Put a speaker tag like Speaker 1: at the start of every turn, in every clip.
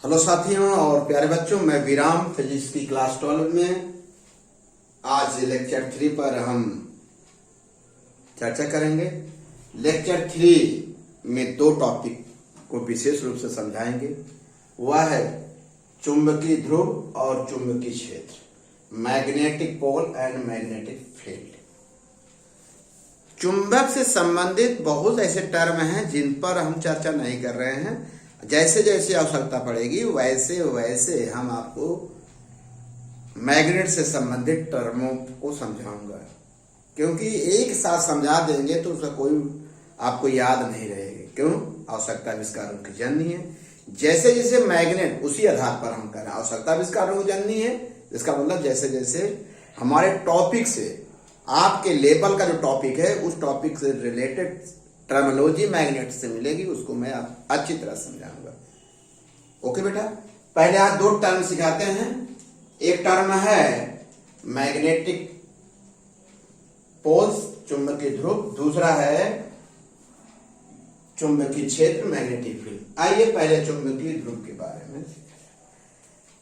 Speaker 1: Hello साथियों और प्यारे बच्चों, मैं विराम फिजिक्स की क्लास 12 में आज लेक्चर 3 पर हम चर्चा करेंगे। लेक्चर 3 में दो टॉपिक को विशेष रूप से समझाएंगे। वह है चुंबकीय ध्रुव और चुंबकीय क्षेत्र, magnetic pole and magnetic field. चुंबक से संबंधित बहुत ऐसे टर्म हैं जिन पर हम चर्चा नहीं कर रहे हैं। जैसे जैसे आवश्यकता पड़ेगी वैसे वैसे हम आपको मैग्नेट से संबंधित टर्मों को समझाऊंगा, क्योंकि एक साथ समझा देंगे तो उसका कोई आपको याद नहीं रहेगी। क्यों? आवश्यकता आविष्कारों की जननी है। जैसे जैसे मैग्नेट उसी आधार पर हम करें, आवश्यकता आविष्कारों की जननी है। इसका मतलब जैसे जैसे हमारे टॉपिक से, आपके लेवल का जो टॉपिक है उस टॉपिक से रिलेटेड टर्मिनोलॉजी मैग्नेट से मिलेगी, उसको मैं आप अच्छी तरह समझाऊंगा। ओके बेटा, पहले आज दो टर्म सिखाते हैं। एक टर्म है मैग्नेटिक पोल्स, चुंबकीय ध्रुव। दूसरा है चुंबकीय क्षेत्र, मैग्नेटिक फील्ड। आइए पहले चुंबकीय ध्रुव के बारे में।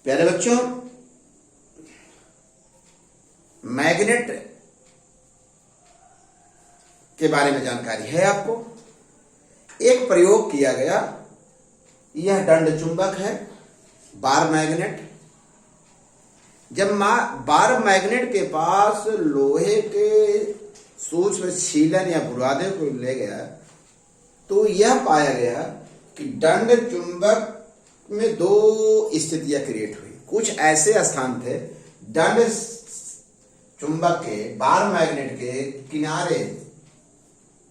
Speaker 1: प्यारे बच्चों, मैग्नेट के बारे में जानकारी है आपको। एक प्रयोग किया गया, यह दंड चुंबक है, बार मैग्नेट। जब बार मैग्नेट के पास लोहे के सूक्ष्म छीलन या बुरादे को ले गया तो यह पाया गया कि दंड चुंबक में दो स्थितियां क्रिएट हुई। कुछ ऐसे स्थान थे दंड चुंबक के, बार मैग्नेट के किनारे,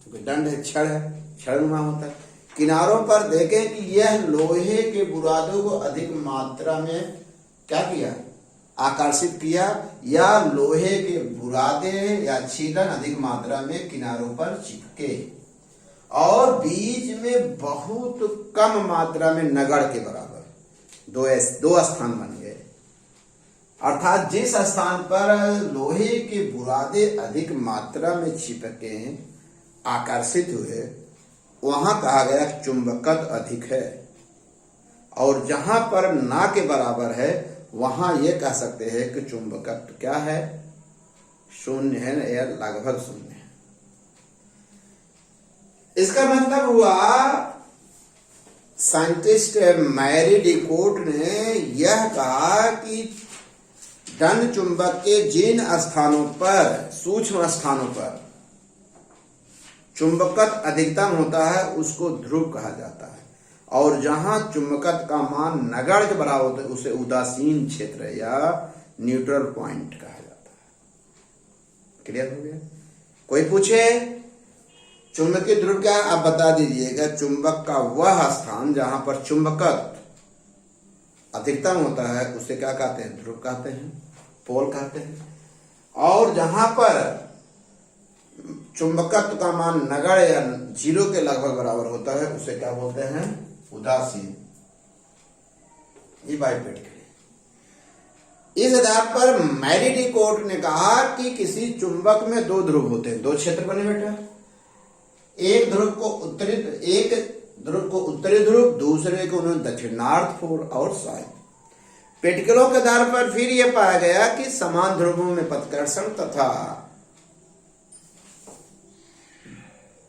Speaker 1: दंड है, क्षण है, क्षणनुमा होता है, किनारों पर देखें कि यह लोहे के बुरादों को अधिक मात्रा में क्या किया, आकर्षित किया, या लोहे के बुरादे या छीलन अधिक मात्रा में किनारों पर चिपके और बीच में बहुत कम मात्रा में नगड़ के बराबर दो स्थान बन गए। अर्थात जिस स्थान पर लोहे के बुरादे अधिक मात्रा में चिपके, आकर्षित हुए, वहां कहा गया चुंबकत्व अधिक है, और जहां पर ना के बराबर है वहां यह कह सकते हैं कि चुंबकत्व क्या है, शून्य है या लगभग शून्य है। इसका मतलब हुआ साइंटिस्ट मैरी डिकोट ने यह कहा कि दंड चुंबक के जिन स्थानों पर, सूक्ष्म स्थानों पर चुंबकत्व अधिकतम होता है उसको ध्रुव कहा जाता है, और जहां चुंबकत्व का मान नगण्य के बराबर होता है उसे उदासीन क्षेत्र या न्यूट्रल पॉइंट कहा जाता है। क्लियर हो गया? कोई पूछे चुंबकीय ध्रुव क्या, आप बता दीजिएगा। चुंबक का वह स्थान जहां पर चुंबकत्व अधिकतम होता है उसे क्या कहते हैं, ध्रुव कहते हैं, पोल कहते हैं। और जहां पर चुंबकत्व का मान नगण्य या जीरो के लगभग बराबर होता है उसे क्या बोलते हैं, उदासीन। ये बाइपेट के। इस आधार पर मैरी डिकोट ने कहा कि किसी चुंबक में दो ध्रुव होते हैं, दो क्षेत्र बने बेटा। एक ध्रुव को उत्तरी ध्रुव, दूसरे को उन्होंने दक्षिणार्थ पोल और साउथ। पेटिकलों के आधार पर फिर यह पाया गया कि समान ध्रुवों में पथकर्षण तथा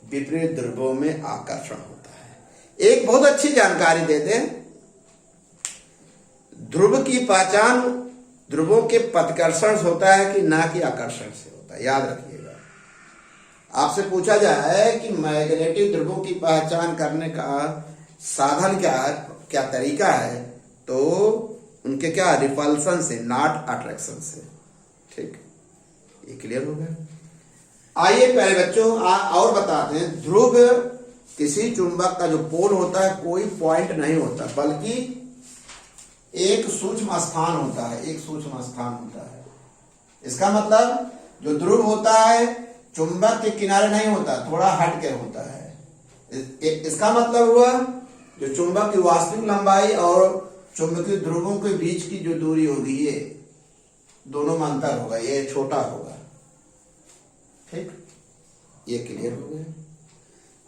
Speaker 1: विपरीत ध्रुवों में आकर्षण होता है। एक बहुत अच्छी जानकारी दे दें, ध्रुव की पहचान ध्रुवों के पथकर्षण से होता है कि ना कि आकर्षण से होता है। याद रखिएगा, आपसे पूछा जाए कि मैग्नेटिक ध्रुवों की पहचान करने का साधन क्या तरीका है, तो उनके क्या, रिपल्सन से, नॉट अट्रैक्शन से। ठीक, ये क्लियर हो गया। आइए पहले बच्चों और बताते हैं। ध्रुव किसी चुंबक का जो पोल होता है कोई पॉइंट नहीं होता, बल्कि एक सूक्ष्म स्थान होता है, एक सूक्ष्म स्थान होता है। इसका मतलब जो ध्रुव होता है चुंबक के किनारे नहीं होता, थोड़ा हट के होता है। इसका मतलब हुआ जो चुंबक की वास्तविक लंबाई और चुंबकीय ध्रुवों के बीच की जो दूरी होगी, ये दोनों में अंतर होगा, ये छोटा होगा। ठीक, ये क्लियर हो गया।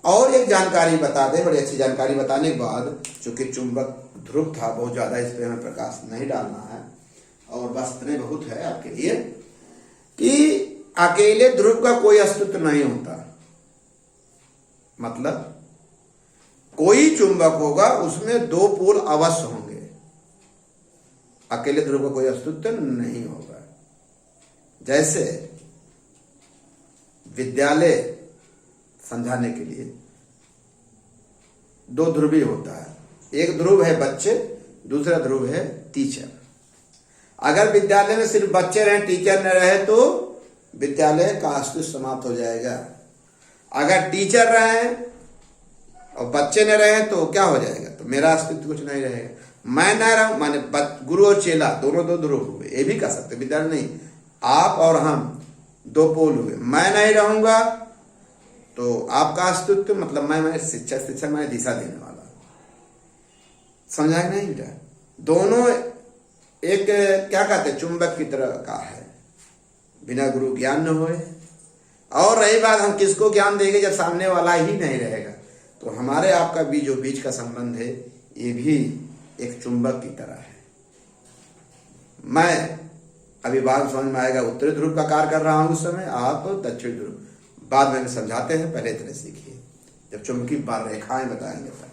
Speaker 1: और एक जानकारी बता दें, बड़ी अच्छी जानकारी बताने के बाद, चूंकि चुंबक ध्रुव था, बहुत ज़्यादा इस पे हमें प्रकाश नहीं डालना है, और बस इतने बहुत है आपके लिए कि अकेले ध्रुव का कोई अस्तित्व नहीं होता। मतलब कोई चुंबक होगा उसमें दो पोल अवश्य होंगे, अकेले ध्रुव का कोई अस्तित्व नहीं होगा। जैसे विद्यालय समझाने के लिए दो ध्रुवी होता है, एक ध्रुव है बच्चे, दूसरा ध्रुव है टीचर। अगर विद्यालय में सिर्फ बच्चे रहे, टीचर न रहे, तो विद्यालय का अस्तित्व समाप्त हो जाएगा। अगर टीचर रहे और बच्चे न रहे तो क्या हो जाएगा? तो मेरा अस्तित्व कुछ नहीं रहेगा। मैं न रहूं माने गुरु और चेला दोनों दो ध्रुव हुए, ये भी कह सकते, विद्यालय नहीं, आप और हम दो पोल हुए। मैं नहीं रहूंगा तो आपका अस्तित्व, मतलब मैं शिक्षक मैं दिशा देने वाला, समझाए नहीं बेटा? दोनों एक क्या कहते हैं, चुंबक की तरह का है, बिना गुरु ज्ञान न होए। और रही बात हम किसको ज्ञान देंगे जब सामने वाला ही नहीं रहेगा, तो हमारे आपका भी जो बीच का संबंध है ये भी एक चुंबक की तरह है। मैं अभी बात समझ में आएगा, उत्तरी ध्रुव का कार्य कर रहा हूं उस समय, आप दक्षिण ध्रुव, बाद में समझाते हैं, पहले इतने सीखिए, जब चुंबकीय बार रेखाएं बताएंगे तब।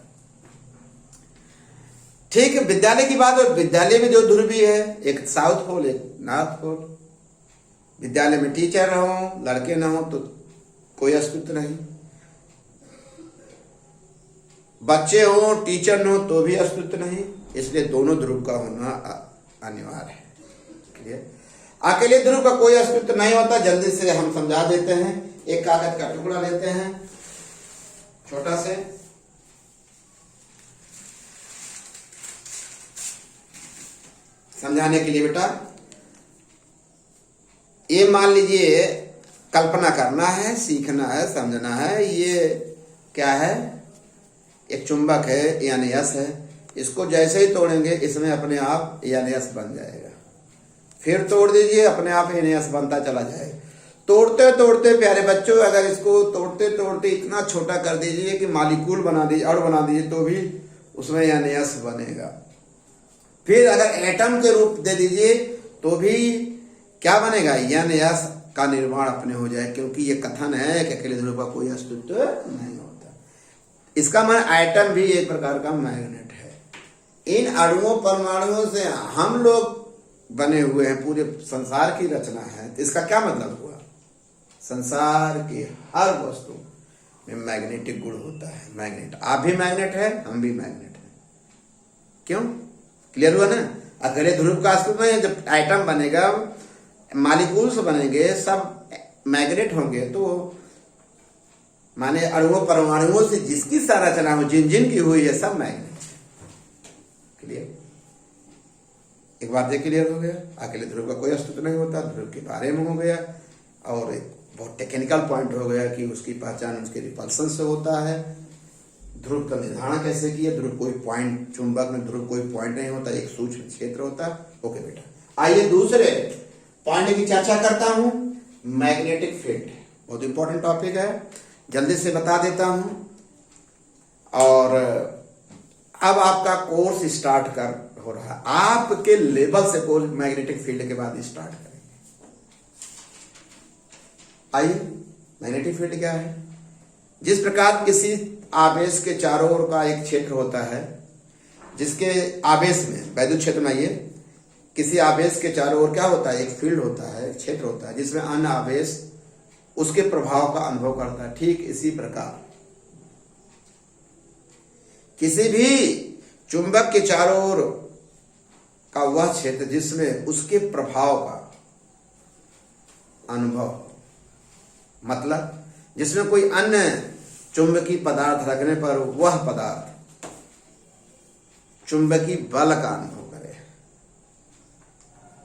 Speaker 1: ठीक है, विद्यालय की बात, और विद्यालय में जो ध्रुवी है, एक साउथ पोल एक नॉर्थ पोल। विद्यालय में टीचर हो, लड़के ना हो तो कोई अस्तित्व नहीं, बच्चे हो टीचर न हो तो भी अस्तित्व नहीं, इसलिए दोनों ध्रुव का होना अनिवार्य है। क्लियर? अकेले ध्रुव का कोई अस्तित्व नहीं होता। जल्दी से हम समझा देते हैं, एक कागज का टुकड़ा लेते हैं छोटा से, समझाने के लिए बेटा। ये मान लीजिए, कल्पना करना है, सीखना है, समझना है। ये क्या है? एक चुंबक है, यानी यस है। इसको जैसे ही तोड़ेंगे इसमें अपने आप यानी यस बन जाएगा। फिर तोड़ दीजिए, अपने आप यानी यस बनता चला जाएगा। तोड़ते तोड़ते प्यारे बच्चों, अगर इसको तोड़ते तोड़ते इतना छोटा कर दीजिए कि मालिक्यूल बना दीजिए, अणु बना दीजिए, तो भी उसमें यानी यस बनेगा। फिर अगर एटम के रूप दे दीजिए तो भी क्या बनेगा? यानी यस का निर्माण अपने हो जाए, क्योंकि ये कथन है कि अकेले ध्रुव का कोई अस्तित्व नहीं होता। इसका मतलब एटम भी एक प्रकार का मैग्नेट है। इन अणुओं परमाणुओं से हम लोग बने हुए हैं, पूरे संसार की रचना है। तो इसका क्या मतलब हुआ? संसार की हर वस्तु में मैग्नेटिक गुण होता है। मैग्नेट, आप भी मैग्नेट है, हम भी मैग्नेट है। क्यों? क्लियर हुआ ना? अकेले ध्रुव का अस्तित्व नहीं है। जब एटम बनेगा, मॉलिक्यूल्स बनेंगे, सब मैग्नेट होंगे, तो माने अणुओं परमाणुओं से जिसकी संरचना हो, जिन जिन की हुई है, सब मैग्नेट है। क्लियर? एक बात ये क्लियर हो गया, अकेले ध्रुव का कोई अस्तित्व नहीं होता, ध्रुव के बारे में हो गया। और एक बहुत टेक्निकल पॉइंट हो गया कि उसकी पहचान उसके रिपल्सन से होता है। ध्रुव का निर्धारण कैसे किया? ध्रुव कोई पॉइंट, चुंबक में ध्रुव कोई पॉइंट नहीं होता, एक सूक्ष्म क्षेत्र होता है। ओके बेटा, आइए दूसरे पॉइंट की चर्चा करता हूं, मैग्नेटिक फील्ड। बहुत इंपॉर्टेंट टॉपिक है, जल्दी से बता देता हूं। और अब आपका कोर्स स्टार्ट हो रहा है, आपके लेवल से कोर्स मैग्नेटिक फील्ड के बाद स्टार्ट करेंगे। आइए, मैग्नेटिक फील्ड क्या है? जिस प्रकार किसी आवेश के चारों ओर का एक क्षेत्र होता है, जिसके आवेश में वैद्युत क्षेत्र में, आइए, किसी आवेश के चारों ओर क्या होता है? एक फील्ड होता है, एक क्षेत्र होता है, जिसमें अन्य आवेश उसके प्रभाव का अनुभव करता है। ठीक इसी प्रकार किसी भी चुंबक के चारों ओर का वह क्षेत्र जिसमें उसके प्रभाव का अनुभव, मतलब जिसमें कोई अन्य चुंबकीय पदार्थ रखने पर वह पदार्थ चुंबकीय बल का अनुभव करे।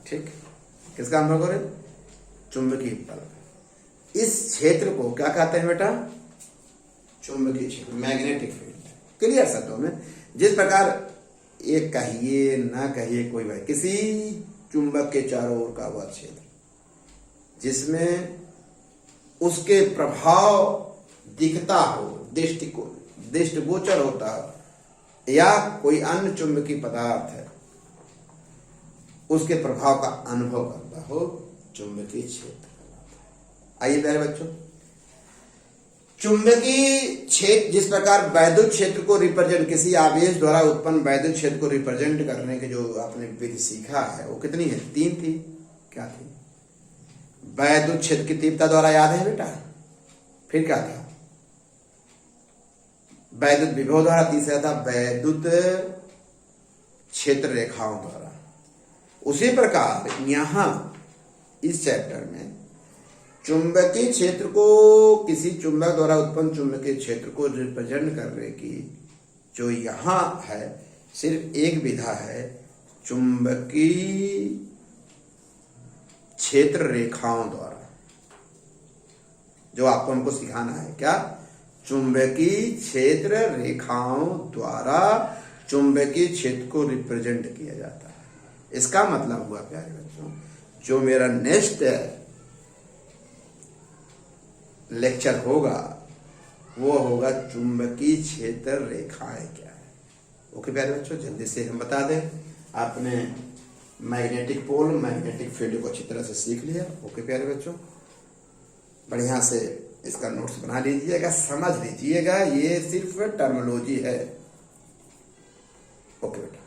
Speaker 1: ठीक, किसका अनुभव करे? चुंबकीय बल। इस क्षेत्र को क्या कहते हैं बेटा? चुंबकीय क्षेत्र, मैग्नेटिक फील्ड। क्लियर शब्दों में, जिस प्रकार ये कहिए ना कहिए कोई बात, किसी चुंबक के चारों ओर का वह क्षेत्र जिसमें उसके प्रभाव दिखता हो, दृष्टिगोचर होता हो, या कोई अन्य चुंबकीय पदार्थ है उसके प्रभाव का अनुभव करता हो, चुंबकीय क्षेत्र। आइए प्यारे बच्चों, चुंबकीय क्षेत्र जिस प्रकार वैद्युत क्षेत्र को रिप्रेजेंट, किसी आवेश द्वारा उत्पन्न वैद्युत क्षेत्र को रिप्रेजेंट करने के जो आपने विधि सीखा है वो कितनी है? 3 थी। क्या थी? वैद्युत क्षेत्र की तीव्रता द्वारा, याद है बेटा? फिर क्या था? वैद्युत विभव द्वारा, तीसरा था वैद्युत क्षेत्र रेखाओं द्वारा। उसी प्रकार यहां इस चैप्टर में चुंबकीय क्षेत्र को, किसी चुंबक द्वारा उत्पन्न चुंबकीय क्षेत्र को रिप्रेजेंट करने की जो यहां है सिर्फ एक विधा है, चुंबकीय क्षेत्र रेखाओं द्वारा। जो आपको हमको सिखाना है क्या? चुंबकीय क्षेत्र रेखाओं द्वारा चुंबकीय क्षेत्र को रिप्रेजेंट किया जाता है। इसका मतलब हुआ प्यारे बच्चों, जो मेरा नेक्स्ट लेक्चर होगा वो होगा चुंबकीय क्षेत्र रेखाएं क्या है। ओके प्यारे बच्चों, जल्दी से हम बता दें, आपने मैग्नेटिक पोल, मैग्नेटिक फील्ड को अच्छी तरह से सीख लिया। ओके प्यारे बच्चों, बढ़िया से इसका नोट्स बना लीजिएगा, समझ लीजिएगा, ये सिर्फ टर्मिनोलॉजी है। ओके बेटा।